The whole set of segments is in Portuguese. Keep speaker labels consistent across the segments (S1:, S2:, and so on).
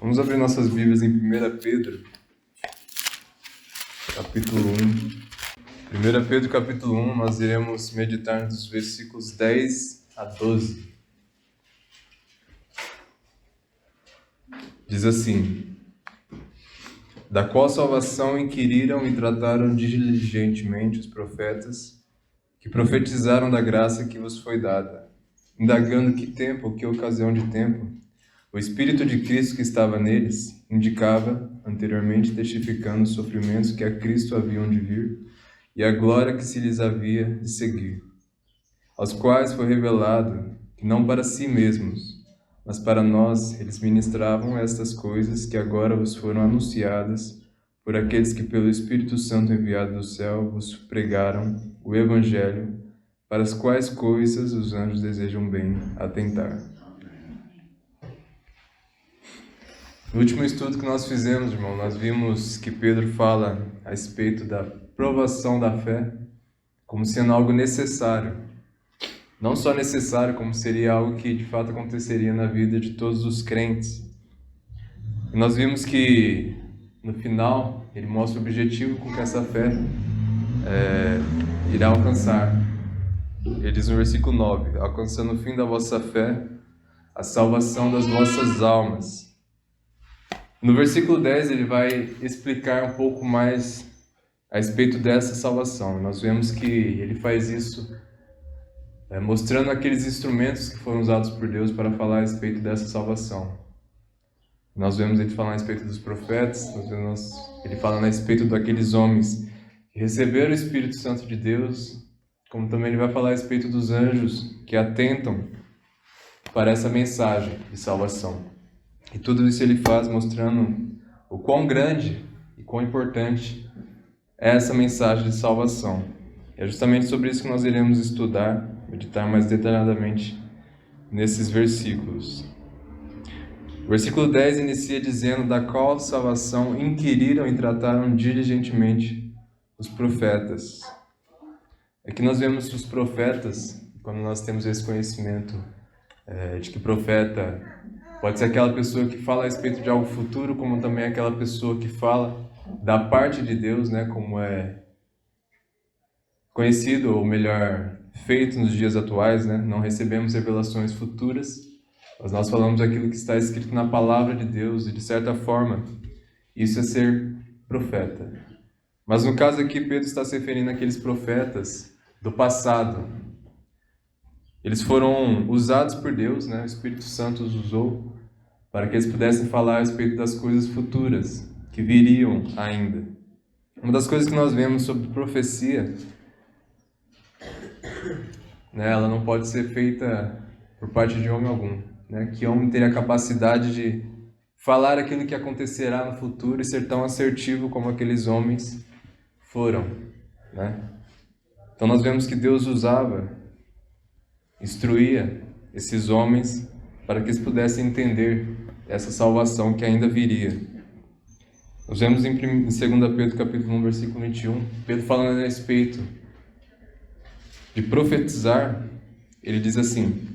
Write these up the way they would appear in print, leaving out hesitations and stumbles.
S1: Vamos abrir nossas Bíblias em 1 Pedro, capítulo 1. 1 Pedro, capítulo 1, nós iremos meditar nos versículos 10 a 12. Diz assim: da qual salvação inquiriram e trataram diligentemente os profetas, que profetizaram da graça que vos foi dada, indagando que tempo ou que ocasião de tempo o Espírito de Cristo que estava neles indicava, anteriormente testificando os sofrimentos que a Cristo haviam de vir e a glória que se lhes havia de seguir, aos quais foi revelado que não para si mesmos, mas para nós eles ministravam estas coisas que agora vos foram anunciadas por aqueles que pelo Espírito Santo enviado do céu vos pregaram o Evangelho, para as quais coisas os anjos desejam bem atentar. No último estudo que nós fizemos, irmão, nós vimos que Pedro fala a respeito da provação da fé como sendo algo necessário. Não só necessário, como seria algo que de fato aconteceria na vida de todos os crentes. E nós vimos que no final ele mostra o objetivo com que essa fé irá alcançar. Ele diz no versículo 9: alcançando o fim da vossa fé, a salvação das vossas almas. No versículo 10 ele vai explicar um pouco mais a respeito dessa salvação. Nós vemos que ele faz isso mostrando aqueles instrumentos que foram usados por Deus para falar a respeito dessa salvação. Nós vemos ele falar a respeito dos profetas, nós vemos ele falando a respeito daqueles homens que receberam o Espírito Santo de Deus, como também ele vai falar a respeito dos anjos que atentam para essa mensagem de salvação. E tudo isso ele faz mostrando o quão grande e quão importante é essa mensagem de salvação. É justamente sobre isso que nós iremos estudar, meditar mais detalhadamente nesses versículos. O versículo 10 inicia dizendo: da qual salvação inquiriram e trataram diligentemente os profetas. Aqui nós vemos os profetas, quando nós temos esse conhecimento de que profeta pode ser aquela pessoa que fala a respeito de algo futuro, como também aquela pessoa que fala da parte de Deus, né, como é conhecido, ou melhor, feito nos dias atuais, né? Não recebemos revelações futuras, mas nós falamos aquilo que está escrito na palavra de Deus, e de certa forma, isso é ser profeta. Mas no caso aqui, Pedro está se referindo àqueles profetas do passado. Eles foram usados por Deus, né? O Espírito Santo os usou para que eles pudessem falar a respeito das coisas futuras que viriam ainda. Uma das coisas que nós vemos sobre profecia, né, ela não pode ser feita por parte de homem algum, né? Que homem teria a capacidade de falar aquilo que acontecerá no futuro e ser tão assertivo como aqueles homens foram, né? Então nós vemos que Deus instruía esses homens para que eles pudessem entender essa salvação que ainda viria. Nós vemos em 2 Pedro capítulo 1, versículo 21, Pedro falando a respeito de profetizar, ele diz assim: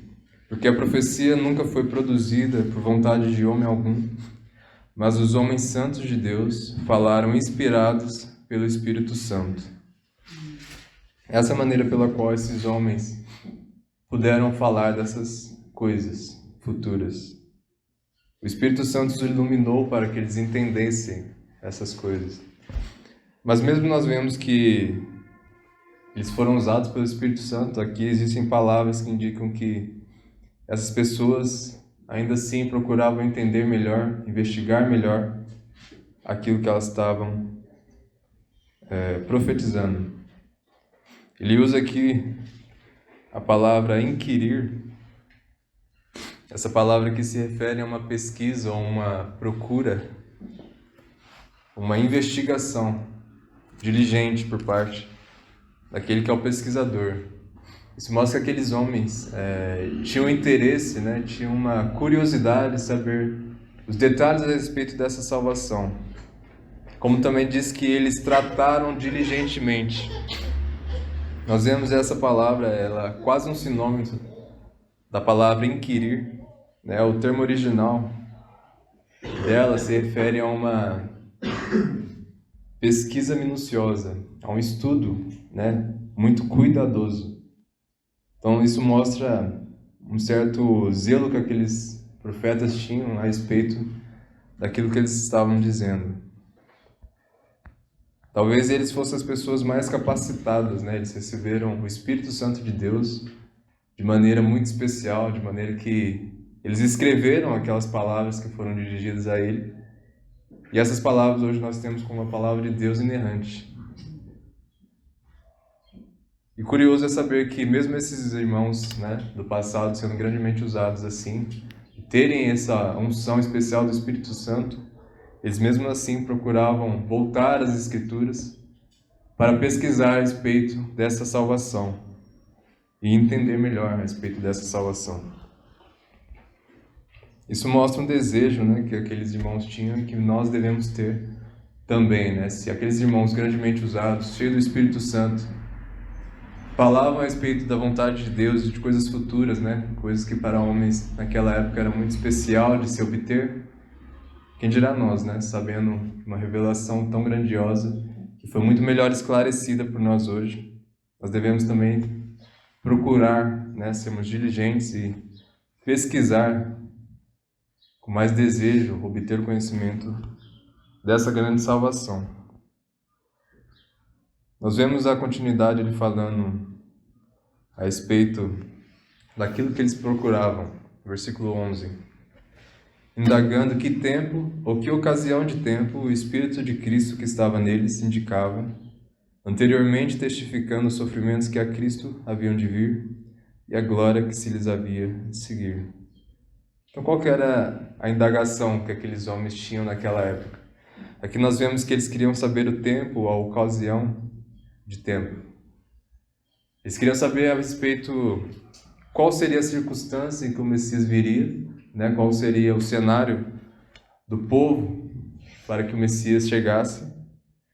S1: porque a profecia nunca foi produzida por vontade de homem algum, mas os homens santos de Deus falaram inspirados pelo Espírito Santo. Essa é a maneira pela qual esses homens puderam falar dessas coisas futuras. O Espírito Santo os iluminou para que eles entendessem essas coisas. Mas mesmo nós vemos que eles foram usados pelo Espírito Santo, aqui existem palavras que indicam que essas pessoas ainda assim procuravam entender melhor, investigar melhor aquilo que elas estavam profetizando. Ele usa aqui a palavra inquirir, essa palavra que se refere a uma pesquisa ou uma procura, uma investigação diligente por parte daquele que é o pesquisador. Isso mostra que aqueles homens tinham interesse, né, tinham uma curiosidade de saber os detalhes a respeito dessa salvação. Como também diz que eles trataram diligentemente. Nós vemos essa palavra, ela é quase um sinônimo da palavra inquirir, né? O termo original dela se refere a uma pesquisa minuciosa, a um estudo, né, muito cuidadoso. Então isso mostra um certo zelo que aqueles profetas tinham a respeito daquilo que eles estavam dizendo. Talvez eles fossem as pessoas mais capacitadas, né? Eles receberam o Espírito Santo de Deus de maneira muito especial, de maneira que eles escreveram aquelas palavras que foram dirigidas a ele. E essas palavras hoje nós temos como a palavra de Deus inerrante. E curioso é saber que mesmo esses irmãos, né, do passado sendo grandemente usados assim, terem essa unção especial do Espírito Santo, eles mesmo assim procuravam voltar às Escrituras para pesquisar a respeito dessa salvação e entender melhor a respeito dessa salvação. Isso mostra um desejo, né, que aqueles irmãos tinham e que nós devemos ter também, né? Se aqueles irmãos grandemente usados, cheios do Espírito Santo, falavam a respeito da vontade de Deus e de coisas futuras, né? Coisas que para homens naquela época era muito especial de se obter. Quem dirá nós, né? Sabendo uma revelação tão grandiosa que foi muito melhor esclarecida por nós hoje, nós devemos também procurar, né? Sermos diligentes e pesquisar com mais desejo, obter o conhecimento dessa grande salvação. Nós vemos a continuidade ele falando a respeito daquilo que eles procuravam, versículo 11. Indagando que tempo, ou que ocasião de tempo, o Espírito de Cristo que estava neles indicava, anteriormente testificando os sofrimentos que a Cristo haviam de vir e a glória que se lhes havia de seguir. Então, qual que era a indagação que aqueles homens tinham naquela época? Aqui nós vemos que eles queriam saber o tempo, a ocasião de tempo. Eles queriam saber a respeito qual seria a circunstância em que o Messias viria, né? Qual seria o cenário do povo para que o Messias chegasse,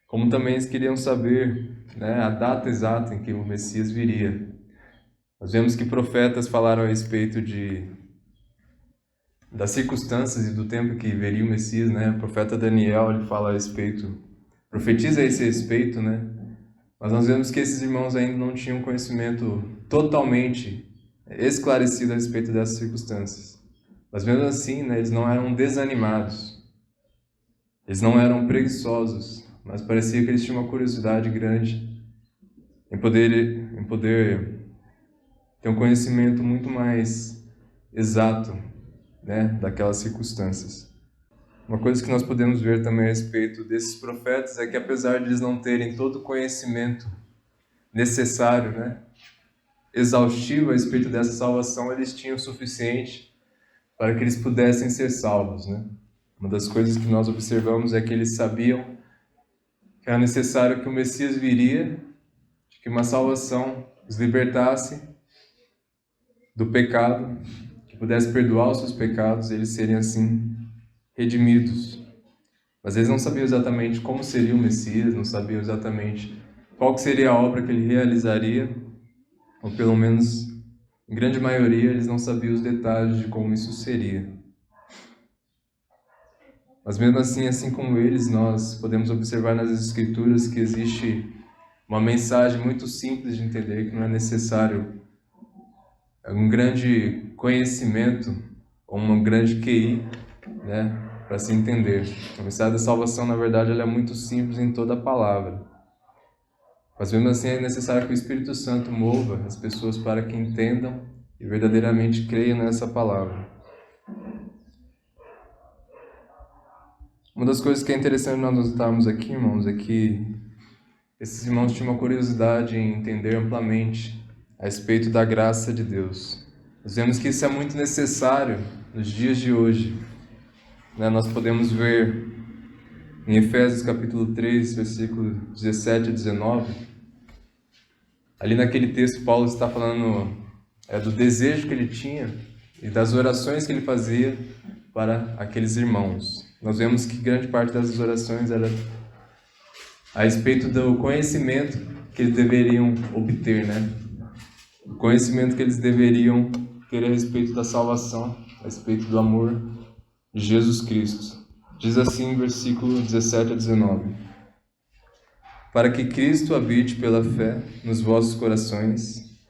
S1: como também eles queriam saber, né, a data exata em que o Messias viria. Nós vemos que profetas falaram a respeito das circunstâncias e do tempo que veria o Messias, né? O profeta Daniel, ele fala a respeito, profetiza a esse respeito, né? Mas nós vemos que esses irmãos ainda não tinham conhecimento totalmente esclarecido a respeito dessas circunstâncias. Mas mesmo assim, né, eles não eram desanimados, eles não eram preguiçosos, mas parecia que eles tinham uma curiosidade grande em poder ter um conhecimento muito mais exato, né, daquelas circunstâncias. Uma coisa que nós podemos ver também a respeito desses profetas é que, apesar de eles não terem todo o conhecimento necessário, né, exaustivo a respeito dessa salvação, eles tinham o suficiente para que eles pudessem ser salvos, né? Uma das coisas que nós observamos é que eles sabiam que era necessário que o Messias viria, que uma salvação os libertasse do pecado, que pudesse perdoar os seus pecados, eles seriam assim redimidos. Mas eles não sabiam exatamente como seria o Messias, não sabiam exatamente qual que seria a obra que ele realizaria, ou pelo menos, em grande maioria, eles não sabiam os detalhes de como isso seria. Mas mesmo assim como eles, nós podemos observar nas Escrituras que existe uma mensagem muito simples de entender, que não é necessário um grande conhecimento ou uma grande QI, né, para se entender. A mensagem da salvação, na verdade, ela é muito simples em toda a palavra. Mas mesmo assim é necessário que o Espírito Santo mova as pessoas para que entendam e verdadeiramente creiam nessa palavra. Uma das coisas que é interessante nós notarmos aqui, irmãos, é que esses irmãos tinham uma curiosidade em entender amplamente a respeito da graça de Deus. Nós vemos que isso é muito necessário nos dias de hoje. Nós podemos ver em Efésios capítulo 3, versículo 17 a 19. Ali naquele texto, Paulo está falando do desejo que ele tinha e das orações que ele fazia para aqueles irmãos. Nós vemos que grande parte dessas orações era a respeito do conhecimento que eles deveriam obter, né? O conhecimento que eles deveriam ter a respeito da salvação, a respeito do amor de Jesus Cristo. Diz assim, versículo 17 a 19: Para que Cristo habite pela fé nos vossos corações,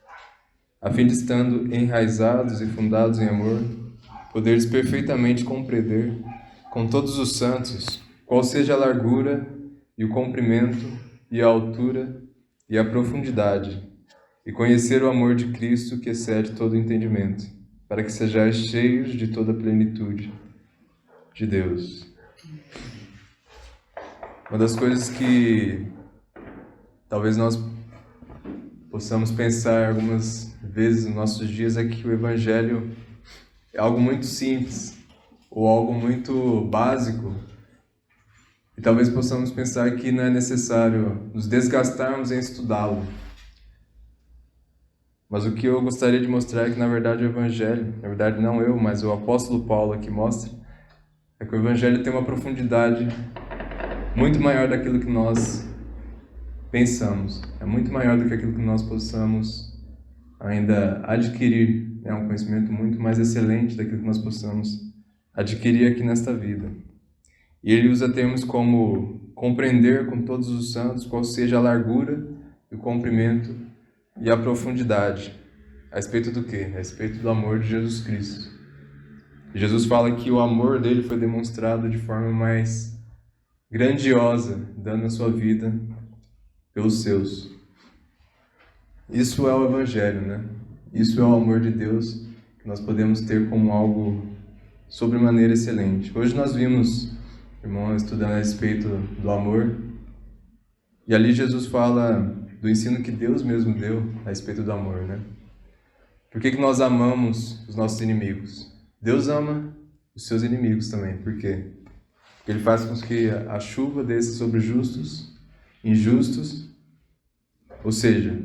S1: a fim de, estando enraizados e fundados em amor, poderes perfeitamente compreender, com todos os santos, qual seja a largura e o comprimento e a altura e a profundidade, e conhecer o amor de Cristo que excede todo entendimento, para que sejais cheios de toda a plenitude de Deus. Uma das coisas que talvez nós possamos pensar algumas vezes nos nossos dias é que o Evangelho é algo muito simples, ou algo muito básico, e talvez possamos pensar que não é necessário nos desgastarmos em estudá-lo. Mas o que eu gostaria de mostrar é que, na verdade, o Evangelho, na verdade não eu, mas o apóstolo Paulo aqui mostra, é que o Evangelho tem uma profundidade muito maior daquilo que nós pensamos. É muito maior do que aquilo que nós possamos ainda adquirir. É um conhecimento muito mais excelente daquilo que nós possamos adquirir aqui nesta vida. E ele usa termos como compreender com todos os santos qual seja a largura, o comprimento e a profundidade. A respeito do quê? A respeito do amor de Jesus Cristo. Jesus fala que o amor dele foi demonstrado de forma mais grandiosa, dando a sua vida pelos seus. Isso é o Evangelho, né? Isso é o amor de Deus que nós podemos ter como algo sobremaneira excelente. Hoje nós vimos, irmãos, estudando a respeito do amor, e ali Jesus fala do ensino que Deus mesmo deu a respeito do amor, né? Por que nós amamos os nossos inimigos? Deus ama os seus inimigos também. Por quê? Porque Ele faz com que a chuva desça sobre justos, injustos, ou seja,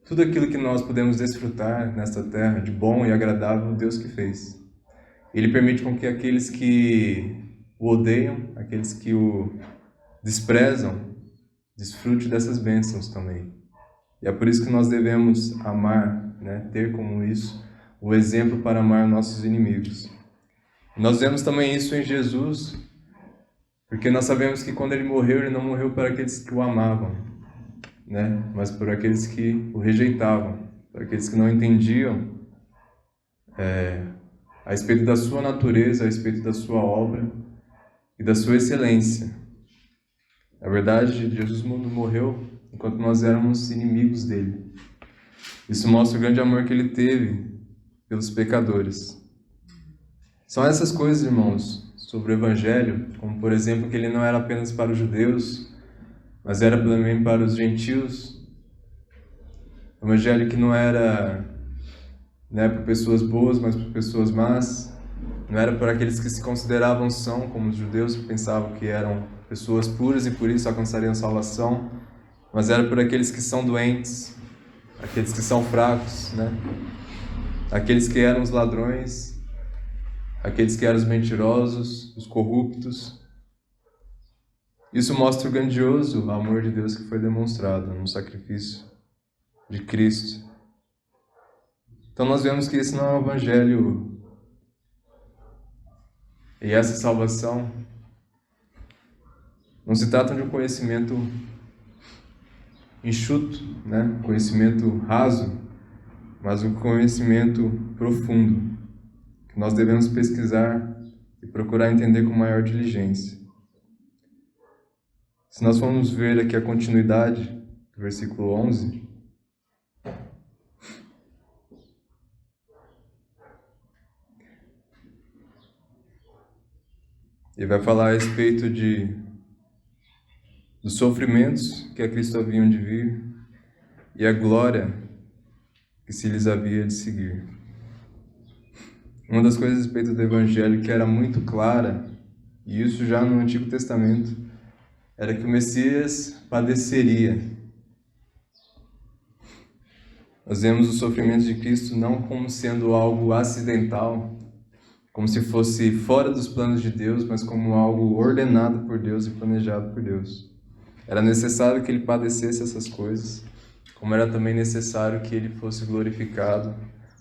S1: tudo aquilo que nós podemos desfrutar nesta terra de bom e agradável, Deus que fez. Ele permite com que aqueles que o odeiam, aqueles que o desprezam, desfrute dessas bênçãos também. E é por isso que nós devemos amar, né, ter como isso o exemplo para amar nossos inimigos. E nós vemos também isso em Jesus, porque nós sabemos que quando ele morreu, ele não morreu para aqueles que o amavam, né, mas por aqueles que o rejeitavam, por aqueles que não entendiam a respeito da sua natureza, a respeito da sua obra e da sua excelência. Na verdade, Jesus morreu enquanto nós éramos inimigos dele. Isso mostra o grande amor que ele teve pelos pecadores. São essas coisas, irmãos, sobre o Evangelho, como por exemplo que ele não era apenas para os judeus, mas era também para os gentios. O Evangelho que não era, né, para pessoas boas, mas para pessoas más. Não era para aqueles que se consideravam são, como os judeus que pensavam que eram pessoas puras e por isso alcançariam salvação, mas era por aqueles que são doentes, aqueles que são fracos, né? Aqueles que eram os ladrões, aqueles que eram os mentirosos, os corruptos. Isso mostra o grandioso amor de Deus que foi demonstrado no sacrifício de Cristo. Então nós vemos que esse não é um evangelho. E essa salvação não se trata de um conhecimento enxuto, né? Conhecimento raso, mas um conhecimento profundo, que nós devemos pesquisar e procurar entender com maior diligência. Se nós formos ver aqui a continuidade do versículo 11, ele vai falar a respeito dos sofrimentos que a Cristo haviam de vir e a glória que se lhes havia de seguir. Uma das coisas a respeito do Evangelho que era muito clara, e isso já no Antigo Testamento, era que o Messias padeceria. Nós vemos os sofrimentos de Cristo não como sendo algo acidental, como se fosse fora dos planos de Deus, mas como algo ordenado por Deus e planejado por Deus. Era necessário que ele padecesse essas coisas, como era também necessário que ele fosse glorificado,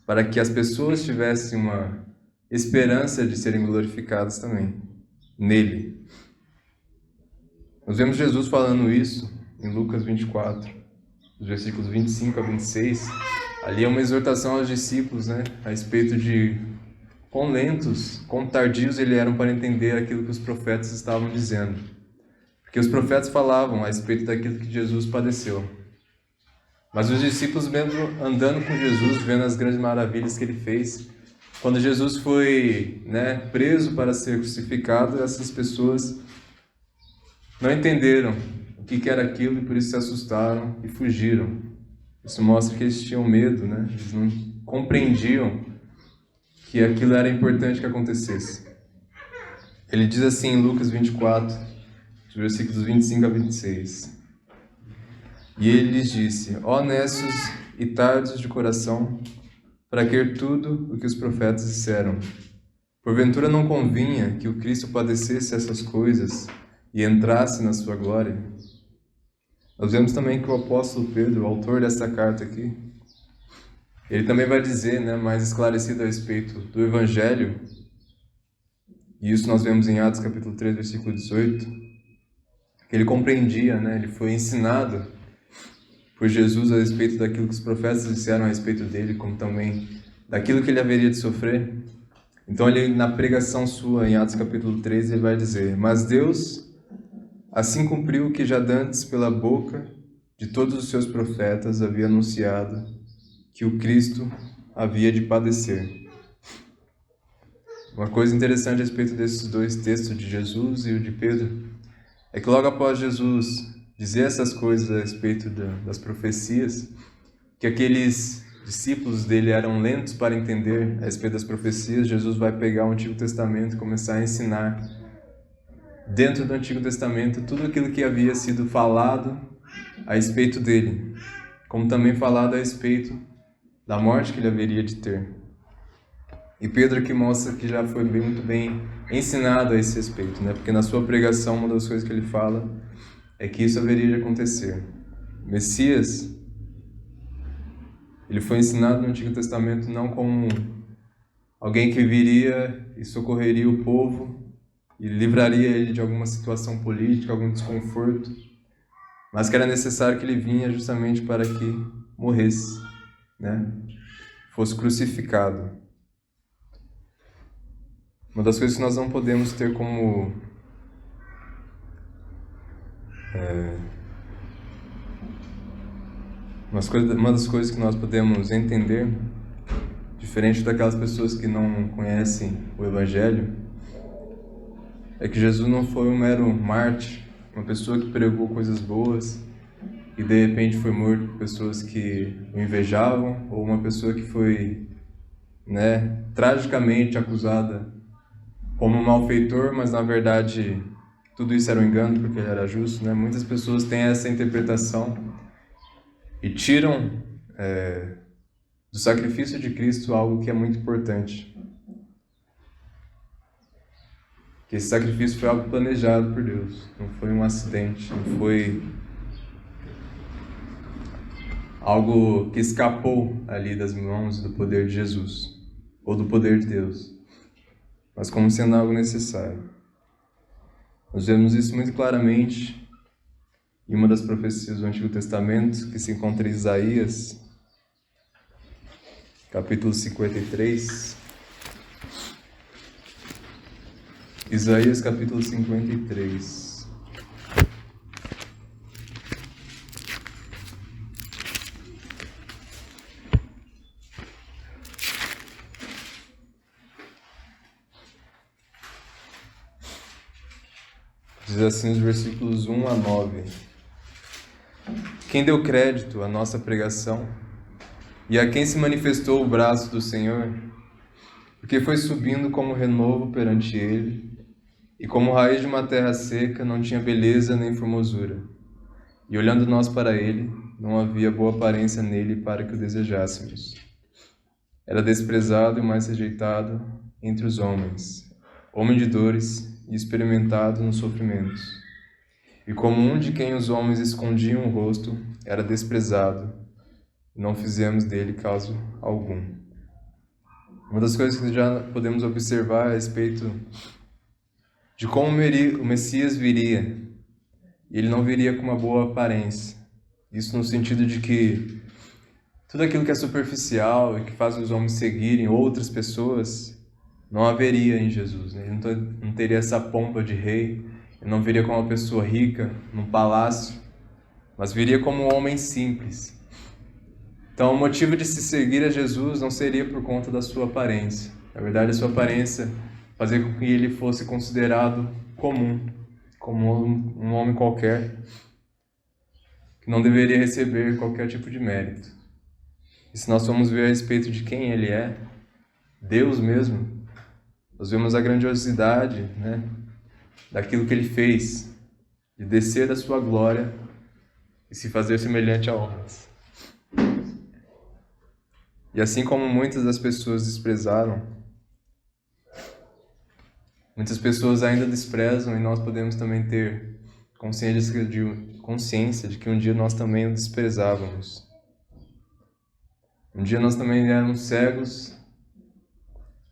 S1: para que as pessoas tivessem uma esperança de serem glorificadas também. nele. Nós vemos Jesus falando isso em Lucas 24, dos versículos 25 a 26. Ali é uma exortação aos discípulos, a respeito de quão lentos, quão tardios eles eram para entender aquilo que os profetas estavam dizendo. Porque os profetas falavam a respeito daquilo que Jesus padeceu. Mas os discípulos, mesmo andando com Jesus, vendo as grandes maravilhas que ele fez, quando Jesus foi preso para ser crucificado, essas pessoas não entenderam o que era aquilo e por isso se assustaram e fugiram. Isso mostra que eles tinham medo, Eles não compreendiam que aquilo era importante que acontecesse. Ele diz assim em Lucas 24, versículos 25 a 26. E ele lhes disse: ó nécios e tardos de coração, para crer tudo o que os profetas disseram. Porventura não convinha que o Cristo padecesse essas coisas e entrasse na sua glória? Nós vemos também que o apóstolo Pedro, o autor dessa carta aqui, ele também vai dizer, mais esclarecido a respeito do Evangelho, e isso nós vemos em Atos capítulo 3, versículo 18, que ele compreendia, ele foi ensinado por Jesus a respeito daquilo que os profetas disseram a respeito dele, como também daquilo que ele haveria de sofrer. Então ele, na pregação sua, em Atos capítulo 13, ele vai dizer: mas Deus assim cumpriu o que já dantes pela boca de todos os seus profetas havia anunciado, que o Cristo havia de padecer. Uma coisa interessante a respeito desses dois textos, de Jesus e o de Pedro, é que logo após Jesus dizer essas coisas a respeito das profecias, que aqueles discípulos dele eram lentos para entender a respeito das profecias, Jesus vai pegar o Antigo Testamento e começar a ensinar dentro do Antigo Testamento tudo aquilo que havia sido falado a respeito dele, como também falado a respeito da morte que ele haveria de ter. E Pedro aqui mostra que já foi muito bem ensinado a esse respeito, porque na sua pregação uma das coisas que ele fala é que isso haveria de acontecer. O Messias, ele foi ensinado no Antigo Testamento não como alguém que viria e socorreria o povo e livraria ele de alguma situação política, algum desconforto, mas que era necessário que ele vinha justamente para que morresse, fosse crucificado. Uma das coisas que nós não podemos ter como uma das coisas que nós podemos entender, diferente daquelas pessoas que não conhecem o Evangelho, é que Jesus não foi um mero mártir, uma pessoa que pregou coisas boas e de repente foi morto por pessoas que o invejavam, ou uma pessoa que foi tragicamente acusada como um malfeitor, mas na verdade tudo isso era um engano porque ele era justo. Muitas pessoas têm essa interpretação e tiram do sacrifício de Cristo algo que é muito importante. Que esse sacrifício foi algo planejado por Deus, não foi um acidente, não foi algo que escapou ali das mãos do poder de Jesus, ou do poder de Deus, mas como sendo algo necessário. Nós vemos isso muito claramente em uma das profecias do Antigo Testamento, que se encontra em Isaías, capítulo 53. Isaías, capítulo 53. Diz assim os versículos 1 a 9. Quem deu crédito à nossa pregação e a quem se manifestou o braço do Senhor, porque foi subindo como renovo perante ele, e como raiz de uma terra seca não tinha beleza nem formosura. E olhando nós para ele, não havia boa aparência nele para que o desejássemos. Era desprezado e mais rejeitado entre os homens, homem de dores e experimentado nos sofrimentos. E como um de quem os homens escondiam o rosto, era desprezado, e não fizemos dele caso algum. Uma das coisas que já podemos observar a respeito de como o Messias viria. E ele não viria com uma boa aparência. Isso no sentido de que tudo aquilo que é superficial e que faz os homens seguirem outras pessoas não haveria em Jesus, né? Ele não teria essa pompa de rei, ele não viria como uma pessoa rica num palácio, mas viria como um homem simples. Então, o motivo de se seguir a Jesus não seria por conta da sua aparência. Na verdade, a sua aparência fazia com que ele fosse considerado comum, como um homem qualquer, que não deveria receber qualquer tipo de mérito. E se nós formos ver a respeito de quem ele é, Deus mesmo, nós vemos a grandiosidade, né, daquilo que ele fez, de descer da sua glória e se fazer semelhante a homens. E assim como muitas das pessoas desprezaram, muitas pessoas ainda desprezam, e nós podemos também ter consciência de que um dia nós também o desprezávamos. Um dia nós também éramos cegos,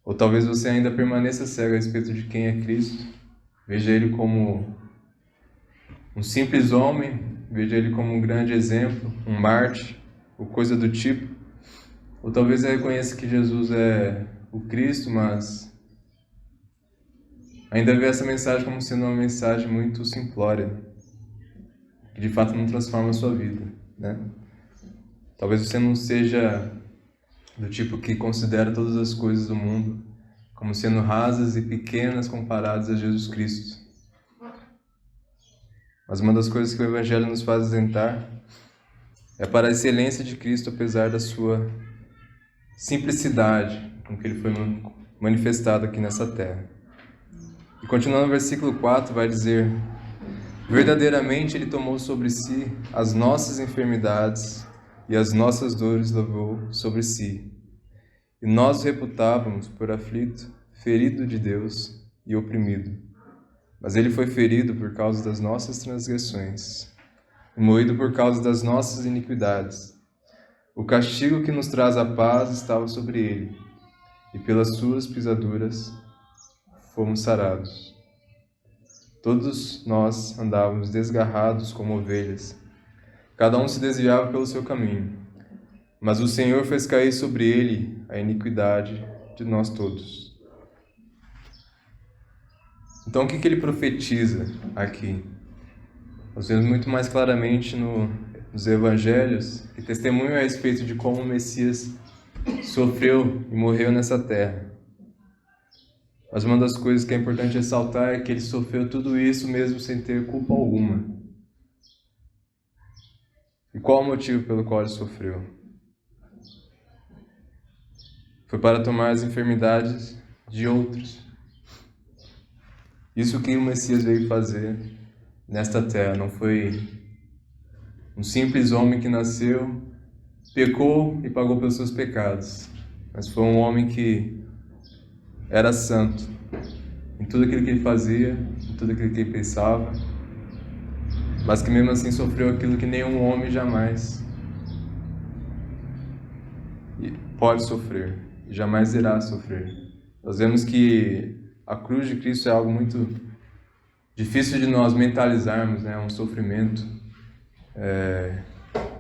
S1: ou talvez você ainda permaneça cego a respeito de quem é Cristo. Veja ele como um simples homem, veja ele como um grande exemplo, um mártir, ou coisa do tipo. Ou talvez você reconheça que Jesus é o Cristo, mas ainda vê essa mensagem como sendo uma mensagem muito simplória, que de fato não transforma a sua vida, né? Talvez você não seja do tipo que considera todas as coisas do mundo como sendo rasas e pequenas comparadas a Jesus Cristo. Mas uma das coisas que o Evangelho nos faz atentar é para a excelência de Cristo, apesar da sua simplicidade com que ele foi manifestado aqui nessa terra. E continuando no versículo 4, vai dizer: verdadeiramente ele tomou sobre si as nossas enfermidades e as nossas dores levou sobre si. E nós o reputávamos por aflito, ferido de Deus e oprimido. Mas ele foi ferido por causa das nossas transgressões e moído por causa das nossas iniquidades. O castigo que nos traz a paz estava sobre ele, e pelas suas pisaduras fomos sarados. Todos nós andávamos desgarrados como ovelhas, cada um se desviava pelo seu caminho, mas o Senhor fez cair sobre ele a iniquidade de nós todos. Então o que ele profetiza aqui? Nós vemos muito mais claramente nos evangelhos que testemunham a respeito de como o Messias sofreu e morreu nessa terra. Mas uma das coisas que é importante ressaltar é que ele sofreu tudo isso mesmo sem ter culpa alguma. E qual o motivo pelo qual ele sofreu? Foi para tomar as enfermidades de outros. Isso que o Messias veio fazer nesta terra. Não foi um simples homem que nasceu, pecou e pagou pelos seus pecados, mas foi um homem que era santo em tudo aquilo que ele fazia, em tudo aquilo que ele pensava, mas que mesmo assim sofreu aquilo que nenhum homem jamais pode sofrer, e jamais irá sofrer. Nós vemos que a cruz de Cristo é algo muito difícil de nós mentalizarmos, né? É um sofrimento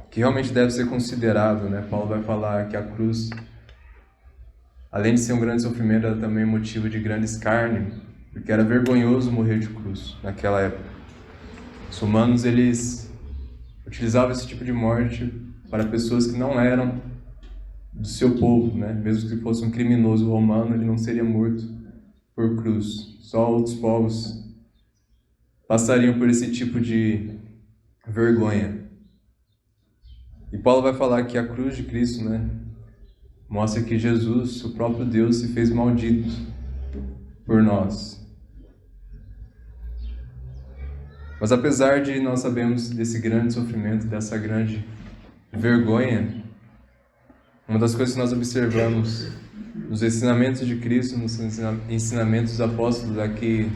S1: que realmente deve ser considerado, né? Paulo vai falar que a cruz, além de ser um grande sofrimento, era também motivo de grande escárnio, porque era vergonhoso morrer de cruz naquela época. Os romanos, eles utilizavam esse tipo de morte para pessoas que não eram do seu povo, né? Mesmo que fosse um criminoso romano, ele não seria morto por cruz. Só outros povos passariam por esse tipo de vergonha. E Paulo vai falar que a cruz de Cristo, né, mostra que Jesus, o próprio Deus, se fez maldito por nós. Mas apesar de nós sabermos desse grande sofrimento, dessa grande vergonha, uma das coisas que nós observamos nos ensinamentos de Cristo, nos ensinamentos dos apóstolos, é que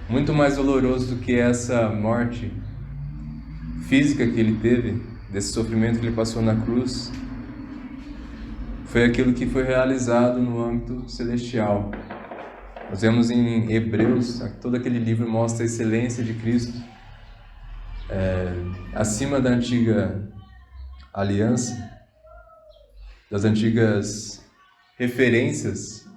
S1: muito mais doloroso do que essa morte física que ele teve, desse sofrimento que ele passou na cruz, foi aquilo que foi realizado no âmbito celestial. Nós vemos em Hebreus, todo aquele livro mostra a excelência de Cristo, acima da antiga aliança, das antigas referências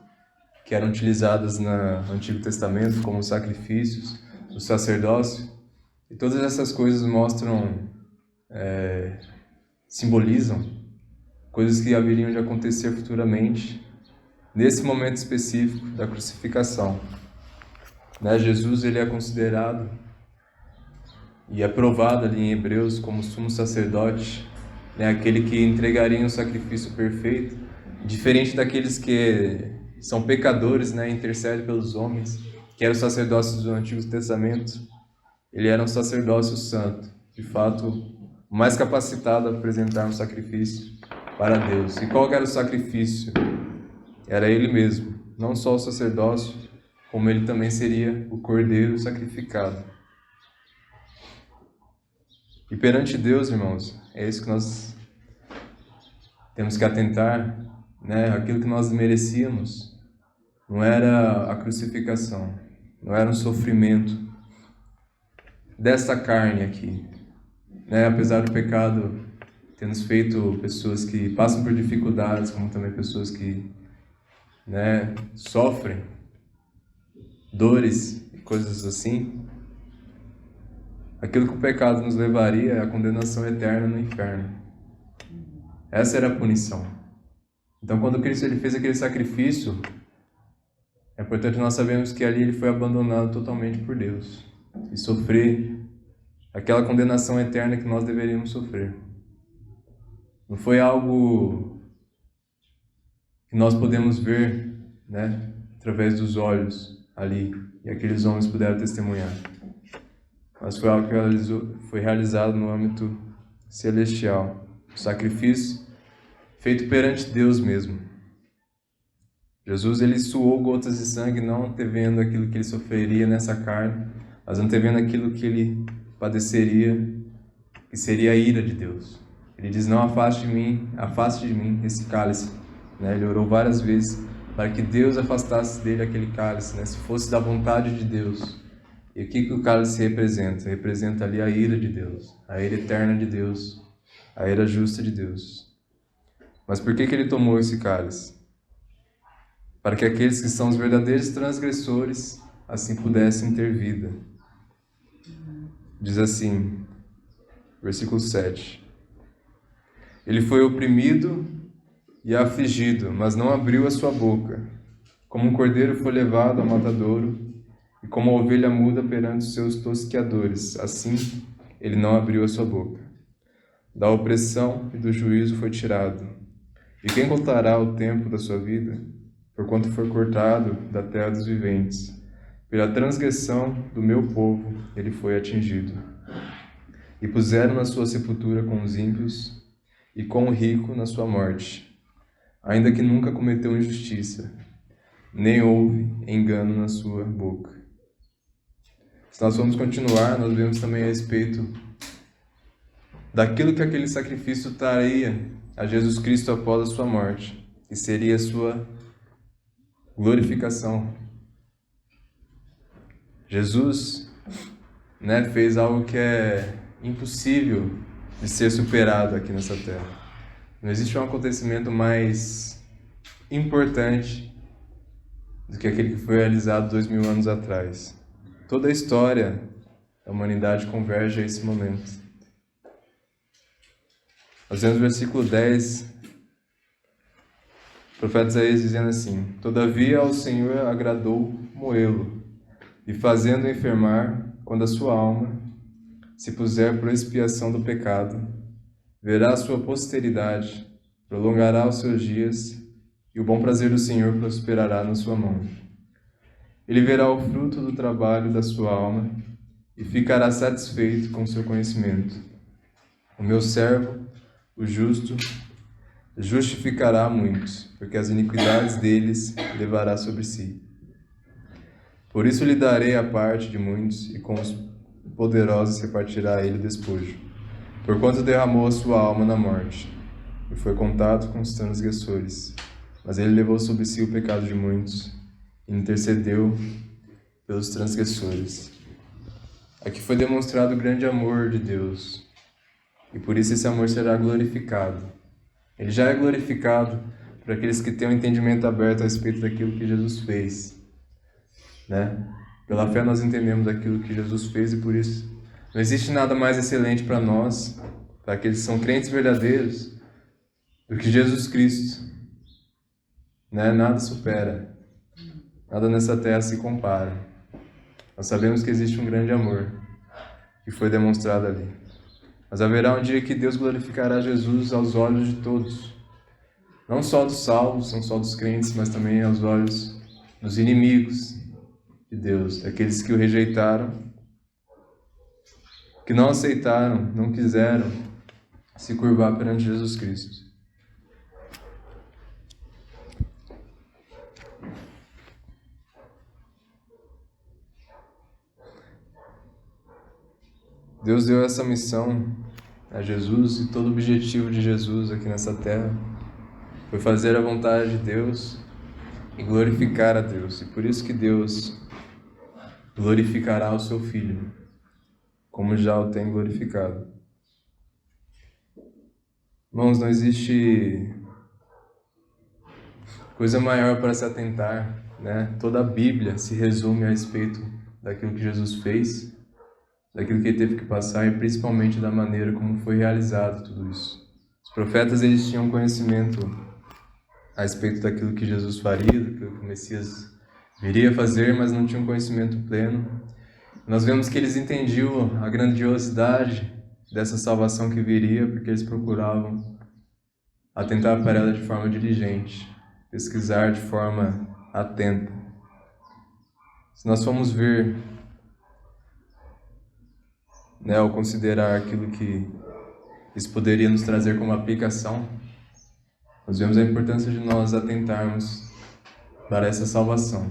S1: que eram utilizadas no Antigo Testamento, como os sacrifícios, o sacerdócio. E todas essas coisas mostram, simbolizam coisas que haveriam de acontecer futuramente, nesse momento específico da crucificação. Jesus ele é considerado e é provado ali em Hebreus como sumo sacerdote, aquele que entregaria um sacrifício perfeito, diferente daqueles que são pecadores, intercedem pelos homens, que eram os sacerdócios do Antigo Testamento. Ele era um sacerdócio santo, de fato, o mais capacitado a apresentar um sacrifício para Deus. E qual era o sacrifício? Era ele mesmo, não só o sacerdócio, como ele também seria o cordeiro sacrificado. E perante Deus, irmãos, é isso que nós temos que atentar, aquilo que nós merecíamos não era a crucificação, não era um sofrimento desta carne aqui, apesar do pecado ter nos feito pessoas que passam por dificuldades, como também pessoas que sofrem dores e coisas assim. Aquilo que o pecado nos levaria é a condenação eterna no inferno. Essa era a punição. Então, quando Cristo ele fez aquele sacrifício, é importante nós sabermos que ali ele foi abandonado totalmente por Deus e sofrer aquela condenação eterna que nós deveríamos sofrer. Não foi algo que nós podemos ver, através dos olhos ali, e aqueles homens puderam testemunhar. Mas foi algo que foi realizado no âmbito celestial. O sacrifício feito perante Deus mesmo. Jesus ele suou gotas de sangue, não antevendo aquilo que ele sofreria nessa carne, mas antevendo aquilo que ele padeceria, que seria a ira de Deus. Ele diz: não afaste de mim esse cálice. Ele orou várias vezes para que Deus afastasse dele aquele cálice, se fosse da vontade de Deus. E o que o cálice representa? Representa ali a ira de Deus, a ira eterna de Deus, a ira justa de Deus. Mas por que ele tomou esse cálice? Para que aqueles que são os verdadeiros transgressores assim pudessem ter vida. Diz assim, versículo 7. Ele foi oprimido e afligido, mas não abriu a sua boca. Como um cordeiro foi levado ao matadouro, e como a ovelha muda perante os seus tosqueadores, assim ele não abriu a sua boca. Da opressão e do juízo foi tirado. E quem contará o tempo da sua vida? Porquanto foi cortado da terra dos viventes. Pela transgressão do meu povo ele foi atingido. E puseram na sua sepultura com os ímpios, e com o rico na sua morte, ainda que nunca cometeu injustiça, nem houve engano na sua boca. Se nós formos continuar, nós vemos também a respeito daquilo que aquele sacrifício traria a Jesus Cristo após a sua morte, que seria a sua glorificação. Jesus, fez algo que é impossível de ser superado aqui nessa terra. Não existe um acontecimento mais importante do que aquele que foi realizado 2000 anos atrás. Toda a história da humanidade converge a esse momento. Nós vemos no versículo 10, o profeta Isaías dizendo assim: todavia ao Senhor agradou moê-lo, e fazendo enfermar, quando a sua alma se puser por expiação do pecado, verá a sua posteridade, prolongará os seus dias, e o bom prazer do Senhor prosperará na sua mão. Ele verá o fruto do trabalho da sua alma e ficará satisfeito com seu conhecimento. O meu servo, o justo, justificará muitos, porque as iniquidades deles levará sobre si. Por isso lhe darei a parte de muitos, e com os poderosos repartirá ele o despojo, porquanto derramou a sua alma na morte, e foi contado com os transgressores. Mas ele levou sobre si o pecado de muitos, e intercedeu pelos transgressores. Aqui foi demonstrado o grande amor de Deus, e por isso esse amor será glorificado. Ele já é glorificado por aqueles que têm o entendimento aberto a respeito daquilo que Jesus fez, né? Pela fé nós entendemos aquilo que Jesus fez e por isso não existe nada mais excelente para nós, para aqueles que são crentes verdadeiros, do que Jesus Cristo, né? Nada supera, nada nessa terra se compara. Nós sabemos que existe um grande amor que foi demonstrado ali. Mas haverá um dia que Deus glorificará Jesus aos olhos de todos. Não só dos salvos, não só dos crentes, mas também aos olhos dos inimigos de Deus, daqueles que o rejeitaram, que não aceitaram, não quiseram se curvar perante Jesus Cristo. Deus deu essa missão a Jesus e todo o objetivo de Jesus aqui nessa terra foi fazer a vontade de Deus e glorificar a Deus. E por isso que Deus glorificará o seu Filho, como já o tem glorificado. Irmãos, não existe coisa maior para se atentar, né? Toda a Bíblia se resume a respeito daquilo que Jesus fez, daquilo que ele teve que passar e principalmente da maneira como foi realizado tudo isso. Os profetas, eles tinham conhecimento a respeito daquilo que Jesus faria, daquilo que o Messias viria fazer, mas não tinham conhecimento pleno. Nós vemos que eles entendiam a grandiosidade dessa salvação que viria, porque eles procuravam atentar para ela de forma diligente, pesquisar de forma atenta. Se nós formos ver, né, ao considerar aquilo que isso poderia nos trazer como aplicação, nós vemos a importância de nós atentarmos para essa salvação,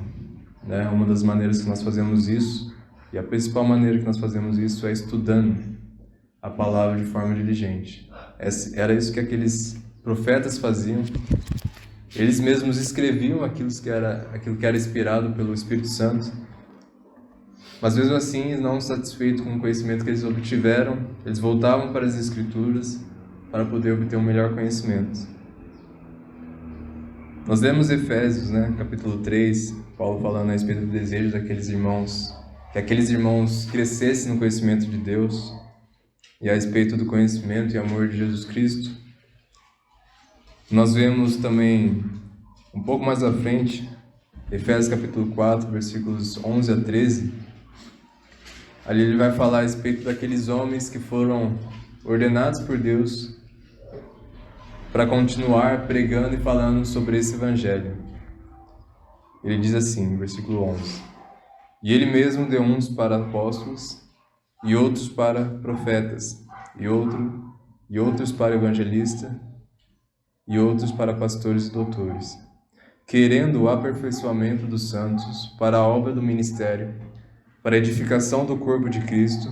S1: né? Uma das maneiras que nós fazemos isso, e a principal maneira que nós fazemos isso é estudando a palavra de forma diligente. Era isso que aqueles profetas faziam. Eles mesmos escreviam aquilo que era inspirado pelo Espírito Santo, mas mesmo assim, não satisfeitos com o conhecimento que eles obtiveram, eles voltavam para as Escrituras para poder obter um melhor conhecimento. Nós lemos Efésios, né, capítulo 3, Paulo falando a respeito do desejo daqueles irmãos, que aqueles irmãos crescessem no conhecimento de Deus e a respeito do conhecimento e amor de Jesus Cristo. Nós vemos também, um pouco mais à frente, Efésios capítulo 4, versículos 11 a 13, ali ele vai falar a respeito daqueles homens que foram ordenados por Deus para continuar pregando e falando sobre esse evangelho. Ele diz assim, versículo 11: E ele mesmo deu uns para apóstolos, e outros para profetas, e outros para evangelistas, e outros para pastores e doutores, querendo o aperfeiçoamento dos santos para a obra do ministério, para a edificação do corpo de Cristo,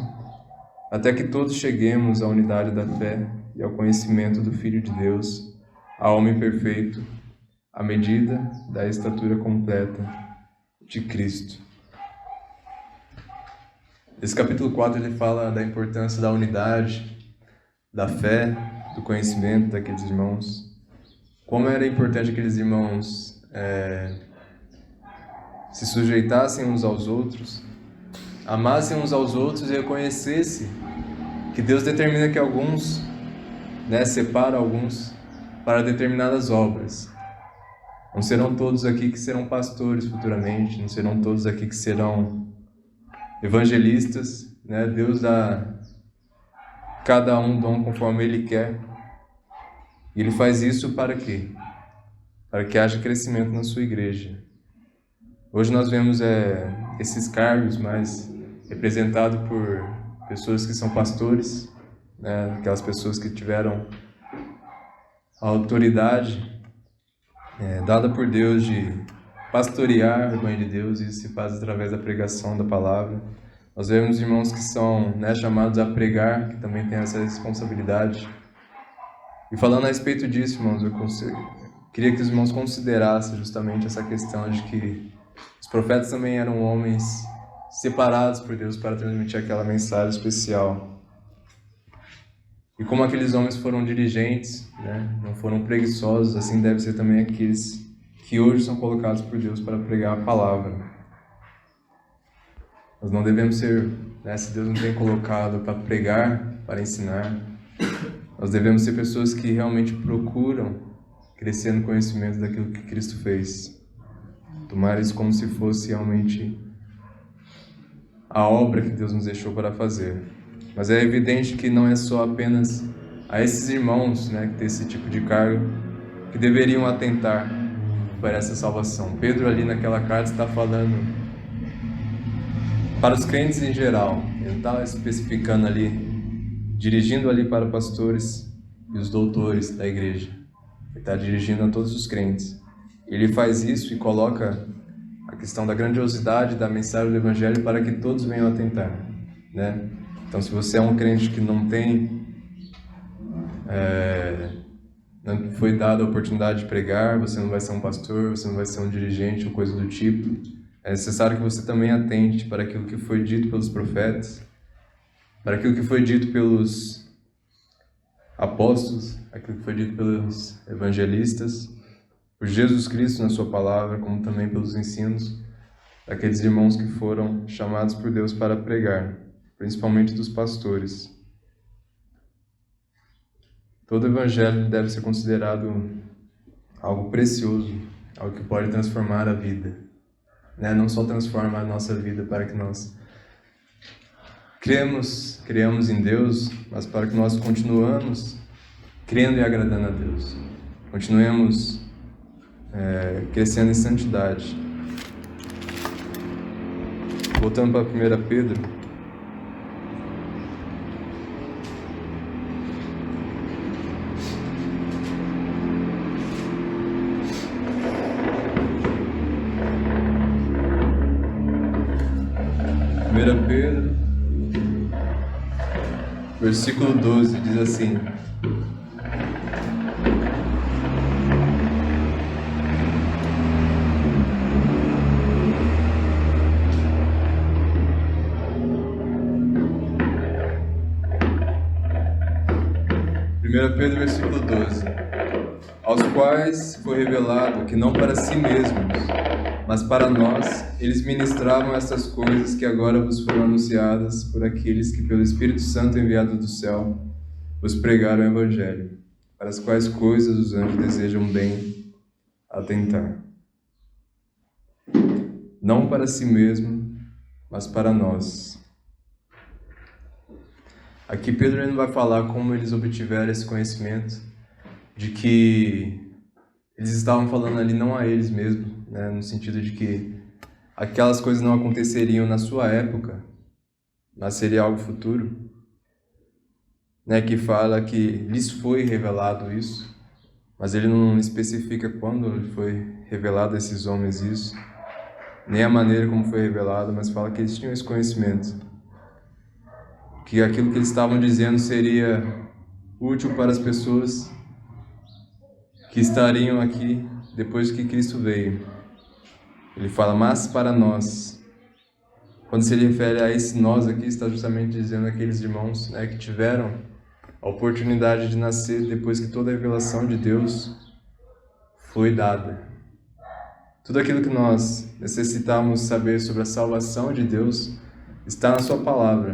S1: até que todos cheguemos à unidade da fé e ao conhecimento do Filho de Deus, ao homem perfeito, à medida da estatura completa de Cristo. Esse capítulo 4 ele fala da importância da unidade, da fé, do conhecimento daqueles irmãos. Como era importante aqueles irmãos se sujeitassem uns aos outros, amassem uns aos outros e reconhecessem que Deus determina que alguns, né, separa alguns para determinadas obras. Não serão todos aqui que serão pastores futuramente, não serão todos aqui que serão evangelistas, né? Deus dá cada um dom conforme Ele quer. E Ele faz isso para quê? Para que haja crescimento na sua igreja. Hoje nós vemos esses cargos mais representados por pessoas que são pastores, né? Aquelas pessoas que tiveram a autoridade dada por Deus de pastorear o rebanho de Deus, e isso se faz através da pregação da palavra. Nós vemos irmãos que são, né, chamados a pregar, que também têm essa responsabilidade. E falando a respeito disso, irmãos, eu queria que os irmãos considerassem justamente essa questão de que Os profetas também eram homens separados por Deus para transmitir aquela mensagem especial. E como aqueles homens foram diligentes, né, não foram preguiçosos, assim deve ser também aqueles que hoje são colocados por Deus para pregar a palavra. Nós não devemos ser, né, se Deus não tem colocado para pregar, para ensinar, nós devemos ser pessoas que realmente procuram crescer no conhecimento daquilo que Cristo fez. Tomar isso como se fosse realmente a obra que Deus nos deixou para fazer. Mas é evidente que não é só apenas a esses irmãos, né, que têm esse tipo de cargo, que deveriam atentar para essa salvação. Pedro ali naquela carta está falando para os crentes em geral. Ele está especificando ali, dirigindo ali para pastores e os doutores da igreja. Ele está dirigindo a todos os crentes. Ele faz isso e coloca a questão da grandiosidade da mensagem do Evangelho para que todos venham atentar, né? Então, se você é um crente que não foi dada a oportunidade de pregar, você não vai ser um pastor, você não vai ser um dirigente ou coisa do tipo, é necessário que você também atente para aquilo que foi dito pelos profetas, para aquilo que foi dito pelos apóstolos, aquilo que foi dito pelos evangelistas, por Jesus Cristo na sua palavra, como também pelos ensinos daqueles irmãos que foram chamados por Deus para pregar, principalmente dos pastores. Todo evangelho deve ser considerado algo precioso, algo que pode transformar a vida, né? Não só transforma a nossa vida para que nós criamos em Deus, mas para que nós continuamos crendo e agradando a Deus. Continuemos crescendo em santidade. Voltando para 1 Pedro. Pedro, versículo 12, diz assim: Pedro, versículo 12: aos quais foi revelado que não para si mesmos, mas para nós, eles ministravam essas coisas que agora vos foram anunciadas por aqueles que, pelo Espírito Santo enviado do céu, vos pregaram o Evangelho, para as quais coisas os anjos desejam bem atentar. Não para si mesmo, mas para nós. Aqui Pedro não vai falar como eles obtiveram esse conhecimento, de que eles estavam falando ali não a eles mesmos, né, no sentido de que aquelas coisas não aconteceriam na sua época, mas seria algo futuro, né, que fala que lhes foi revelado isso, mas ele não especifica quando foi revelado a esses homens isso, nem a maneira como foi revelado, mas fala que eles tinham esse conhecimento, que aquilo que eles estavam dizendo seria útil para as pessoas que estariam aqui depois que Cristo veio. Ele fala, mas para nós. Quando se refere a esse nós aqui, está justamente dizendo aqueles irmãos, né, que tiveram a oportunidade de nascer depois que toda a revelação de Deus foi dada. Tudo aquilo que nós necessitamos saber sobre a salvação de Deus está na sua palavra.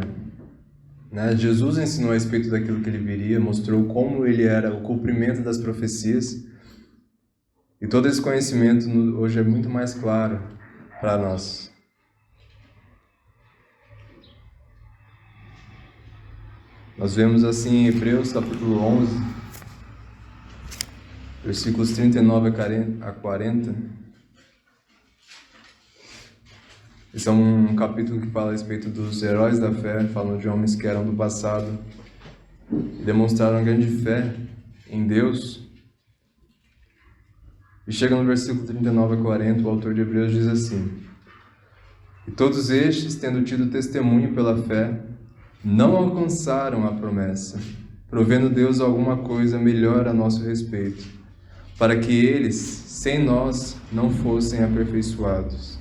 S1: Né? Jesus ensinou a respeito daquilo que ele viria, mostrou como ele era o cumprimento das profecias. E todo esse conhecimento hoje é muito mais claro para nós. Nós vemos assim em Hebreus capítulo 11, versículos 39 a 40. Esse é um capítulo que fala a respeito dos heróis da fé, falam de homens que eram do passado e demonstraram grande fé em Deus. E chega no versículo 39 a 40, o autor de Hebreus diz assim: e todos estes, tendo tido testemunho pela fé, não alcançaram a promessa, provendo Deus alguma coisa melhor a nosso respeito, para que eles, sem nós, não fossem aperfeiçoados.